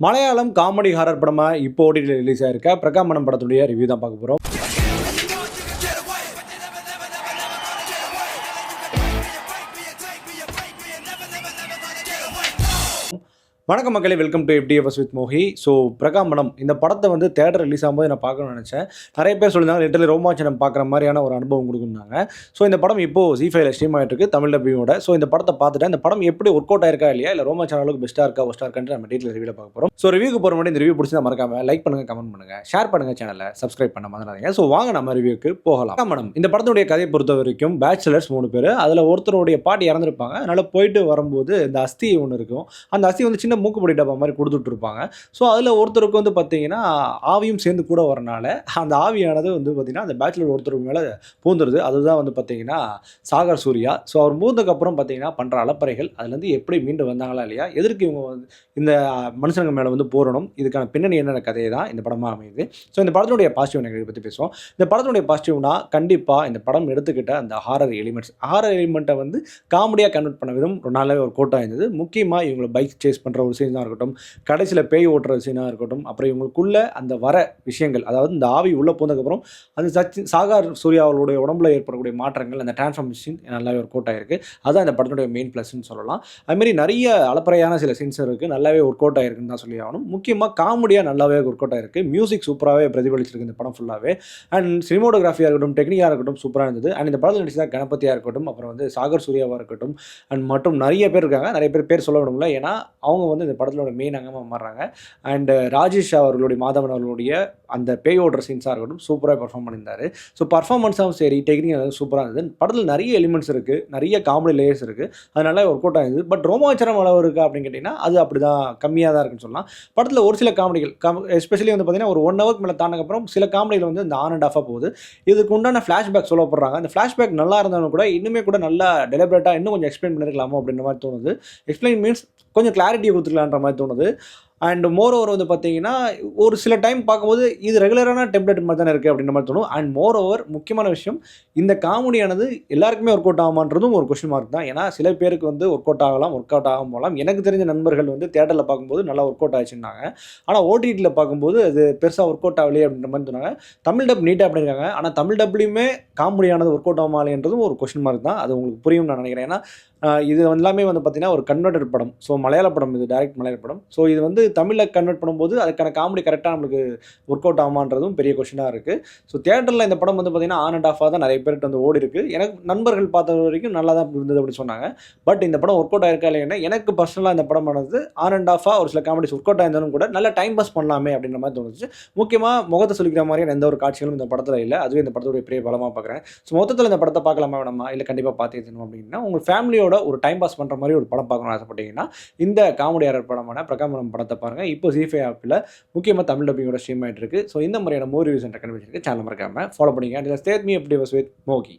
Malayalam comedy horror படமா இப்போ ஓடிடில release ஆயிருக்க பிரகாமனம் படத்துடைய ரிவ்யூ தான் பார்க்க போறோம். வணக்கம் மக்களே, welcome to FDFS with Mohi. So பிரகாமனம் இந்த படத்தை வந்து தேட்டர் ரிலீஸ் ஆகும்போது நான் பார்க்கணும்னு நினச்சேன். நிறைய பேர் சொல்லியிருந்தாங்க லிட்டரலி ரோமாஞ்சனம் பார்க்குற மாதிரியான ஒரு அனுபவம் கொடுக்குறாங்க. ஸோ இந்த படம் இப்போது ஜி5ல ஸ்ட்ரீம் ஆகிட்டு இருக்கு தமிழ் டப்பிங்கோட. ஸோ இந்த படத்தை பார்த்துட்டேன். இந்த படம் எப்படி ஒர்க் அவுட் ஆயிருக்கா இல்லையா, இல்லை ரோமாஞ்சன அளவுக்கு பெஸ்ட்டாக இருக்கா ஒஸ்ட்டாக இருக்கான்னு நம்ம டீட்டெயில் ரிவ்யூவில் பார்க்க போகிறோம். ஸோ ரிவ்யூக்கு போகிற மாதிரி இந்த ரிவ்யூ பிடிச்சா மறக்காம லைக் பண்ணுங்கள், கமெண்ட் பண்ணுங்கள், ஷேர் பண்ணுங்கள், சேனலை சப்ஸ்கிரைப் பண்ண மறந்துடாதீங்க. ஸோ வாங்க நம்ம ரிவ்யூக்கு போகலாம். பிரகாமனம் இந்த படத்துடைய கதையை பொறுத்த வரைக்கும் பேச்சுலர்ஸ் 3 பேர், அதில் ஒருத்தருடைய பாட்டி இறந்துருப்பாங்க. அதனால் போயிட்டு வரும்போது இந்த அஸ்தி ஒன்று இருக்கும். அந்த அஸ்தி வந்து சின்ன மூக்குப்பொடி டப்பா மாதிரி கொடுத்துட்ருப்பாங்க. ஸோ அதில் ஒருத்தருக்கு வந்து பார்த்தீங்கன்னா ஆவியும் சேர்ந்து கூட வரனால அந்த ஆவியானது வந்து பார்த்தீங்கன்னா அந்த பேச்சுலர் ஒருத்தருக்கு மேலே பூந்துருது. அதுதான் வந்து பார்த்தீங்கன்னா சாகர் சூர்யா. ஸோ அவர் பூந்ததுக்கப்புறம் பார்த்தீங்கன்னா பண்ணுற அலப்பறைகள், அதுலேருந்து எப்படி மீண்டு வந்தாங்களா இல்லையா, எதற்கு இவங்க வந்து இந்த மனுஷங்க மேலே வந்து போடணும், இதுக்கான பின்னணி என்னென்ன கதையை தான் இந்த படமாக அமையுது. ஸோ இந்த படத்தினுடைய பாசிட்டிவ் நெகட்டிவ் பற்றி பேசுவோம். இந்த படத்தினுடைய பாசிட்டிவ்னா கண்டிப்பாக இந்த படம் எடுத்துக்கிட்ட அந்த ஹாரர் எலிமெண்ட்டை வந்து காமெடியாக கன்வெர்ட் பண்ண விதம் நல்லாவே ஒரு கோட்டாக இருந்தது. முக்கியமாக இவங்களை பைக் சேஸ் பண்ணுற ஒரு சீன் தான் இருக்கட்டும், கடைசியில் பேய் ஓட்டுற சீனாக இருக்கட்டும், அப்புறம் இவங்களுக்குள்ள அந்த வர விஷயங்கள், அதாவது இந்த ஆவி உள்ளே போனதுக்கப்புறம் அந்த சாகர் சூர்யா அவர்களுடைய உடம்புல ஏற்படக்கூடிய மாற்றங்கள், அந்த டிரான்ஸ்ஃபார்மேஷன் நல்லாவே ஒரு கோட் ஆகிருக்கு. அதுதான் இந்த படத்துடைய மெயின் ப்ளஸ்ன்னு சொல்லலாம். அதுமாரி நிறைய அலப்பறையான சில சீன்ஸ் இருக்குது, நல்லாவே ஒர்க் அவுட் ஆகிருக்குன்னு தான் சொல்லி ஆகணும். முக்கியமாக காமெடியாக நல்லாவே ஒர்க் அவுட் ஆகிருக்கு. மியூசிக் சூப்பராகவே பிரதிபலிச்சிருக்கு இந்த படம் ஃபுல்லாகவே. அண்ட் சினிமோட்டோகிராஃபியாக இருக்கட்டும், டெக்னிக்காக இருக்கட்டும் சூப்பராக இருந்தது. அண்ட் இந்த படத்தில் நடிச்சதாக கணபதியாக இருக்கட்டும், அப்புறம் வந்து சாகர் சூர்யாவாக இருக்கட்டும், அண்ட் மற்றும் நிறைய பேர் இருக்காங்க. நிறைய பேர் சொல்ல விடும்ல, ஏன்னா அவங்க வந்து இந்த படத்தோட மெயின் அங்கமாக மாறுறாங்க. அண்ட் ராஜேஷ் அவர்களுடைய மாதவன் அவர்களுடைய அந்த பேய் ஓடுற சீன்ஸாக இருக்கட்டும் சூப்பராக பர்ஃபார்ம் பண்ணியிருந்தார். ஸோ பர்ஃபார்மன்ஸாகவும் சரி, டெக்னிக் சூப்பராக இருந்தது. படத்தில் நிறைய எலிமெண்ட்ஸ் இருக்குது, நிறைய காமெடி லேயர்ஸ் இருக்குது, அது நல்லா ஒர்க் அவுட் ஆகுது. பட் ரோமாஞ்சனம் அளவு இருக்குது அப்படின்னு கேட்டிங்கன்னா அது அப்படி தான் கம்மியாக தான் இருக்குன்னு சொல்லலாம். படத்தில் ஒரு சில காமெடிகள் எஸ்பெஷலி வந்து பார்த்தீங்கன்னா ஒரு 1 ஹவருக்கு மேலே தாண்டக்கப்புறம் சில காமெடிகள் வந்து இந்த ஆன் அண்ட் ஆஃபாக போகுது. இதுக்கு உண்டான ஃப்ளாஷ்பேக் சொல்லப்படுறாங்க. அந்த ஃப்ளாஷ்பேக் நல்லா இருந்தாலும் கூட இன்னுமே கூட நல்லா டெலிபரேட்டாக இன்னும் கொஞ்சம் எக்ஸ்பிளைன் பண்ணிருக்கலாமோ அப்படின்ற மாதிரி தோணுது. எக்ஸ்பிளைன் மீன்ஸ் கொஞ்சம் கிளாரிட்டியை கொடுத்துக்கலான்ற மாதிரி தோணுது. அண்ட் மோர் ஓவர் வந்து பார்த்தீங்கன்னா ஒரு சில டைம் பார்க்கும்போது இது ரெகுலரான டெம்ப்ளேட் மாதிரி தானே இருக்குது அப்படின்ற மாதிரி தோணும். அண்ட் மோர் ஓவர் முக்கியமான விஷயம், இந்த காமெடியானது எல்லாருக்குமே ஒர்க் அவுட் ஆகுமான்றதும் ஒரு கொஸ்டின் மார்க் தான். ஏன்னா சில பேருக்கு வந்து ஒர்க் அவுட் ஆகலாம், ஒர்க் அவுட் ஆகாம போகலாம். எனக்கு தெரிஞ்ச நண்பர்கள் வந்து தியேட்டரில் பார்க்கும்போது நல்லா ஒர்க் அவுட் ஆச்சுன்னாங்க. ஆனால் ஓடிடியில் பார்க்கும்போது அது பெருசாக ஒர்க் அவுட் ஆகலையே அப்படின்ற மாதிரி சொன்னாங்க. தமிழ் டப் நீட்டாக பண்ணியிருக்காங்க, ஆனால் தமிழ் டப்லையுமே காமெடியானது ஒர்க் அவுட் ஆகலைன்றதும் ஒரு கொஸ்டின் மார்க் தான். அது உங்களுக்கு புரியும் நான் நினைக்கிறேன். ஏன்னா இது எல்லாமே வந்து பார்த்தீங்கன்னா ஒரு கன்வெர்டட் படம். ஸோ மலையாள படம், இது டைரக்ட் மலையாள படம். ஸோ இது வந்து தமிழில் கன்வெர்ட் பண்ணும்போது அதுக்கான காமெடி கரெக்டாக நம்மளுக்கு ஒர்க் அவுட் ஆகுமான்றதும் பெரிய கொஸ்டினாக இருக்குது. ஸோ தியேட்டரில் இந்த படம் வந்து பார்த்தீங்கன்னா ஆன் அண்ட் ஆஃபாக தான் நிறைய பேர்கிட்ட வந்து ஓடி இருக்குது. எனக்கு நண்பர்கள் பார்த்த வரைக்கும் நல்லா தான் இருந்தது அப்படின்னு சொன்னாங்க. பட் இந்த படம் ஒர்க் அவுட் ஆயிருக்கா இல்லைன்னா எனக்கு பர்சனலாக இந்த படம் ஆனது ஆன் அண்ட் ஆஃபாக ஒரு சில காமெடிஸ் ஒர்க் அவுட் ஆயிருந்தாலும் கூட நல்ல டைம் பாஸ் பண்ணலாமே அப்படின்ற மாதிரி தோணுச்சு. முக்கியமாக முகத்தை சொல்லிக்கிற மாதிரியான எந்த ஒரு காட்சிகளும் இந்த படத்தில் இல்லை. அதுவே இந்த படத்துடைய பெரிய பலமாக பார்க்குறேன். ஸோ மொத்தத்தில் இந்த படத்தை பார்க்கலாமா வேணாமா, இல்லை கண்டிப்பாக பார்த்தே தரணும் அப்படின்னா உங்கள் ஃபேமிலியோட ஒரு டைம் பாஸ் பண்ணுற மாதிரி ஒரு படம் பார்க்கணும்னு ஆசைப்பட்டீங்கன்னா இந்த காமெடி ஹாரர் படமான பிரகாமனம் படத்தை பாருங்கள். இப்போ ஜி5 ஆப்பில் முக்கியமாக தமிழ் டப்பிங்கோட ஸ்ட்ரீம் ஆகிட்டு இருக்கு. ஸோ இந்த மாதிரியான மோர் ரிவ்யூஸ் அண்ட் ரெக்கமெண்டேஷனுக்கு சேனல் மறக்காமல் ஃபாலோ பண்ணிங்க. And stay with me FDFS with மோகி.